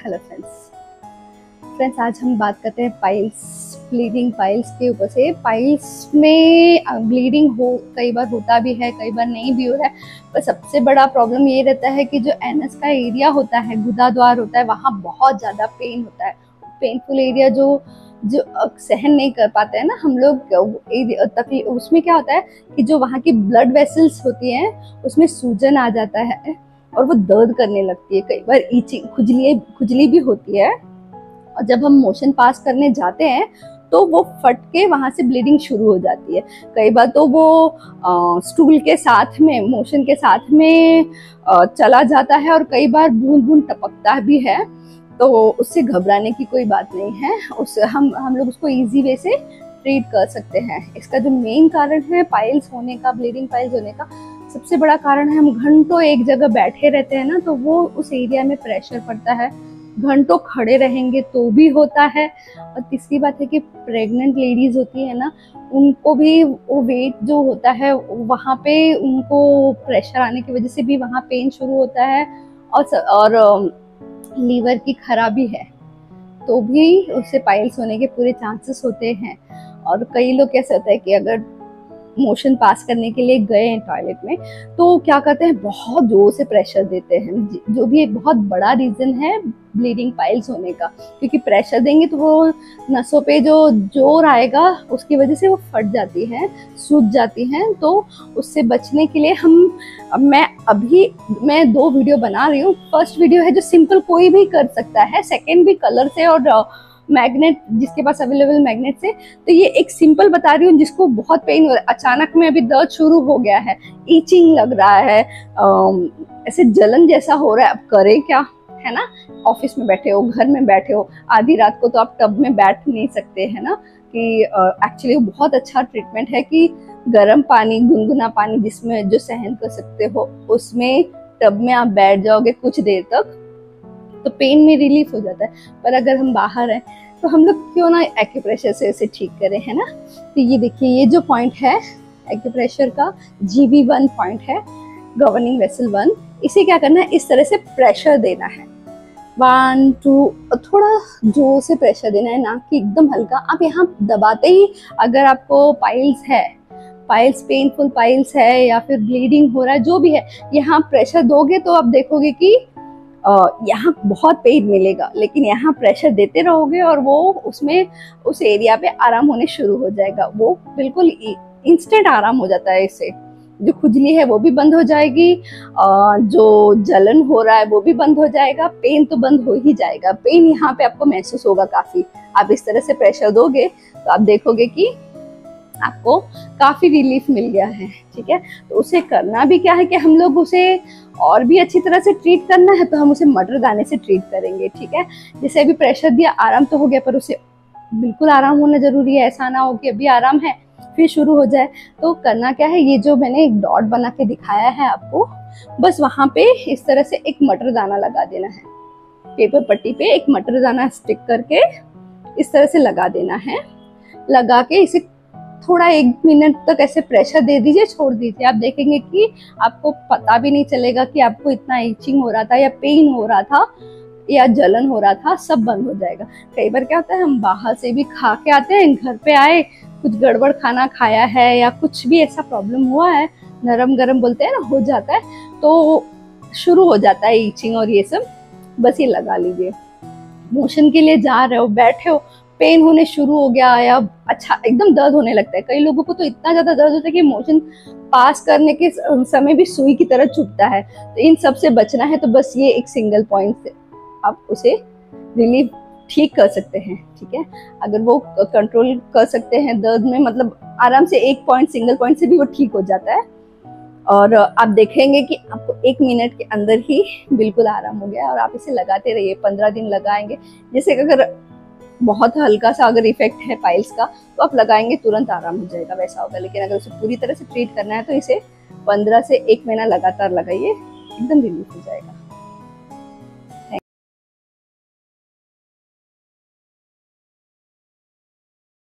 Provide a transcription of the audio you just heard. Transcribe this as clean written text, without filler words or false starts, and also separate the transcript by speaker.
Speaker 1: Hello friends आज हम बात करते हैं पाइल्स, ब्लीडिंग पाइल्स के ऊपर से। पाइल्स में ब्लीडिंग कई बार होता भी है, कई बार नहीं भी हो रहा है, पर सबसे बड़ा प्रॉब्लम ये रहता है कि जो एनस का एरिया होता है, गुदा द्वार होता है, वहाँ बहुत ज़्यादा पेन होता है। पेनफुल एरिया जो सहन नहीं कर पाते हैं ना हम लोग, तकलीफ उसमें क्या होता है कि जो वहाँ की ब्लड वेसल्स होती हैं उसमें सूजन आ जाता है और वो दर्द करने लगती है। कई बार ईचिंग, खुजली भी होती है, और जब हम मोशन पास करने जाते हैं तो वो फट के वहां से ब्लीडिंग शुरू हो जाती है। कई बार तो वो स्टूल के साथ में, मोशन के साथ में चला जाता है, और कई बार बूंद बूंद टपकता भी है। तो उससे घबराने की कोई बात नहीं है, हम लोग उसको इजी वे से ट्रीट कर सकते हैं। इसका जो मेन कारण है पाइल्स होने का, ब्लीडिंग पाइल्स होने का सबसे बड़ा कारण है हम घंटों एक जगह बैठे रहते हैं ना, तो वो उस एरिया में प्रेशर पड़ता है। घंटों खड़े रहेंगे तो भी होता है। और तीसरी बात है कि प्रेग्नेंट लेडीज होती है ना, उनको भी वो वेट जो होता है वहाँ पे उनको प्रेशर आने की वजह से भी वहाँ पेन शुरू होता है, और लीवर की खराबी है तो भी उससे पाइल्स होने के पूरे चांसेस होते हैं। और कई लोग कैसे होता है कि अगर मोशन पास करने के लिए गए हैं टॉयलेट में तो क्या करते हैं, बहुत जोर से प्रेशर देते हैं, जो भी एक बहुत बड़ा रीजन है ब्लीडिंग पाइल्स होने का। क्योंकि प्रेशर देंगे तो वो नसों पे जो जोर आएगा उसकी वजह से वो फट जाती हैं, सूज जाती हैं। तो उससे बचने के लिए मैं 2 वीडियो बना रही हूँ। फर्स्ट वीडियो है जो सिंपल कोई भी कर सकता है, सेकेंड भी कलर से और मैग्नेट, जिसके पास अवेलेबल मैग्नेट से। तो ये एक सिंपल बता रही हूँ जिसको बहुत पेन हो रहा है, अचानक में अभी दर्द शुरू हो गया है, ईचिंग लग रहा है, ऐसे जलन जैसा हो रहा है, अब करें क्या, है ना। ऑफिस में बैठे हो, घर में बैठे हो, आधी रात को तो आप टब में बैठ नहीं सकते, है ना। कि एक्चुअली बहुत अच्छा ट्रीटमेंट है कि गर्म पानी, गुनगुना पानी जिसमें जो सहन कर सकते हो, उसमें टब में आप बैठ जाओगे कुछ देर तक तो पेन में रिलीफ हो जाता है। पर अगर हम बाहर हैं तो हम लोग क्यों ना एक्यूप्रेशर से इसे ठीक करें, है ना। तो ये देखिए, ये जो पॉइंट है एक्यूप्रेशर का GB1 पॉइंट है, गवर्निंग वेसल 1। इसे क्या करना है, इस तरह से प्रेशर देना है 1 2, थोड़ा जोर से प्रेशर देना है, ना कि एकदम हल्का। आप यहाँ दबाते ही, अगर आपको पाइल्स पेनफुल पाइल्स है या फिर ब्लीडिंग हो रहा है, जो भी है, यहाँ प्रेशर दोगे तो आप देखोगे कि यहाँ बहुत पेन मिलेगा। लेकिन यहाँ प्रेशर देते रहोगे और वो उसमें उस एरिया पे आराम होने शुरू हो जाएगा। वो बिल्कुल इंस्टेंट आराम हो जाता है। इससे जो खुजली है वो भी बंद हो जाएगी, जो जलन हो रहा है वो भी बंद हो जाएगा, पेन तो बंद हो ही जाएगा। पेन यहाँ पे आपको महसूस होगा काफी। आप इस तरह से प्रेशर दोगे तो आप देखोगे कि आपको काफी रिलीफ मिल गया है, ठीक है। तो उसे करना भी क्या है कि हम लोग उसे और भी अच्छी तरह से ट्रीट करना है तो हम उसे मटर दाने से ट्रीट करेंगे, ठीक है। जैसे अभी प्रेशर दिया, आराम तो हो गया, पर उसे बिल्कुल आराम होना जरूरी है। ऐसा ना हो कि अभी आराम है फिर शुरू हो जाए। तो करना क्या है, ये जो मैंने एक डॉट बना के दिखाया है आपको, बस वहां पे इस तरह से एक मटर दाना लगा देना है। पेपर पट्टी पे एक मटर दाना स्टिक करके इस तरह से लगा देना है। लगा के इसे थोड़ा 1 मिनट तक ऐसे प्रेशर दे दीजिए, छोड़ दीजिए। आप देखेंगे कि आपको पता भी नहीं चलेगा कि आपको इतना इचिंग हो रहा था या पेन हो रहा था या जलन हो रहा था, सब बंद हो जाएगा। कई बार क्या होता है, हम बाहर से भी खा के आते हैं, घर पे आए, कुछ गड़बड़ खाना खाया है या कुछ भी ऐसा प्रॉब्लम हुआ है, नरम गरम बोलते हैं ना, हो जाता है, तो शुरू हो जाता है इचिंग और ये सब। बस ये लगा लीजिए। मोशन के लिए जा रहे हो, बैठे हो, पेन होने शुरू हो गया या अच्छा एकदम दर्द होने लगता है। कई लोगों को तो इतना ज्यादा दर्द होता है कि मोशन पास करने के समय भी सुई की तरह चुभता है। तो इन सब से बचना है तो बस ये एक सिंगल पॉइंट से आप उसे रिलीफ ठीक कर सकते हैं, ठीक है। अगर वो कंट्रोल कर सकते हैं दर्द में, मतलब आराम से एक पॉइंट, सिंगल पॉइंट से भी वो ठीक हो जाता है। और आप देखेंगे कि आपको 1 मिनट के अंदर ही बिल्कुल आराम हो गया। और आप इसे लगाते रहिए, 15 दिन लगाएंगे। जैसे अगर बहुत हल्का सा अगर इफेक्ट है पाइल्स का तो आप लगाएंगे तुरंत आराम हो जाएगा, वैसा होगा। लेकिन अगर उसे पूरी तरह से ट्रीट करना है तो इसे 15 से 1 महीना लगातार लगाइए, एकदम रिलीफ हो जाएगा।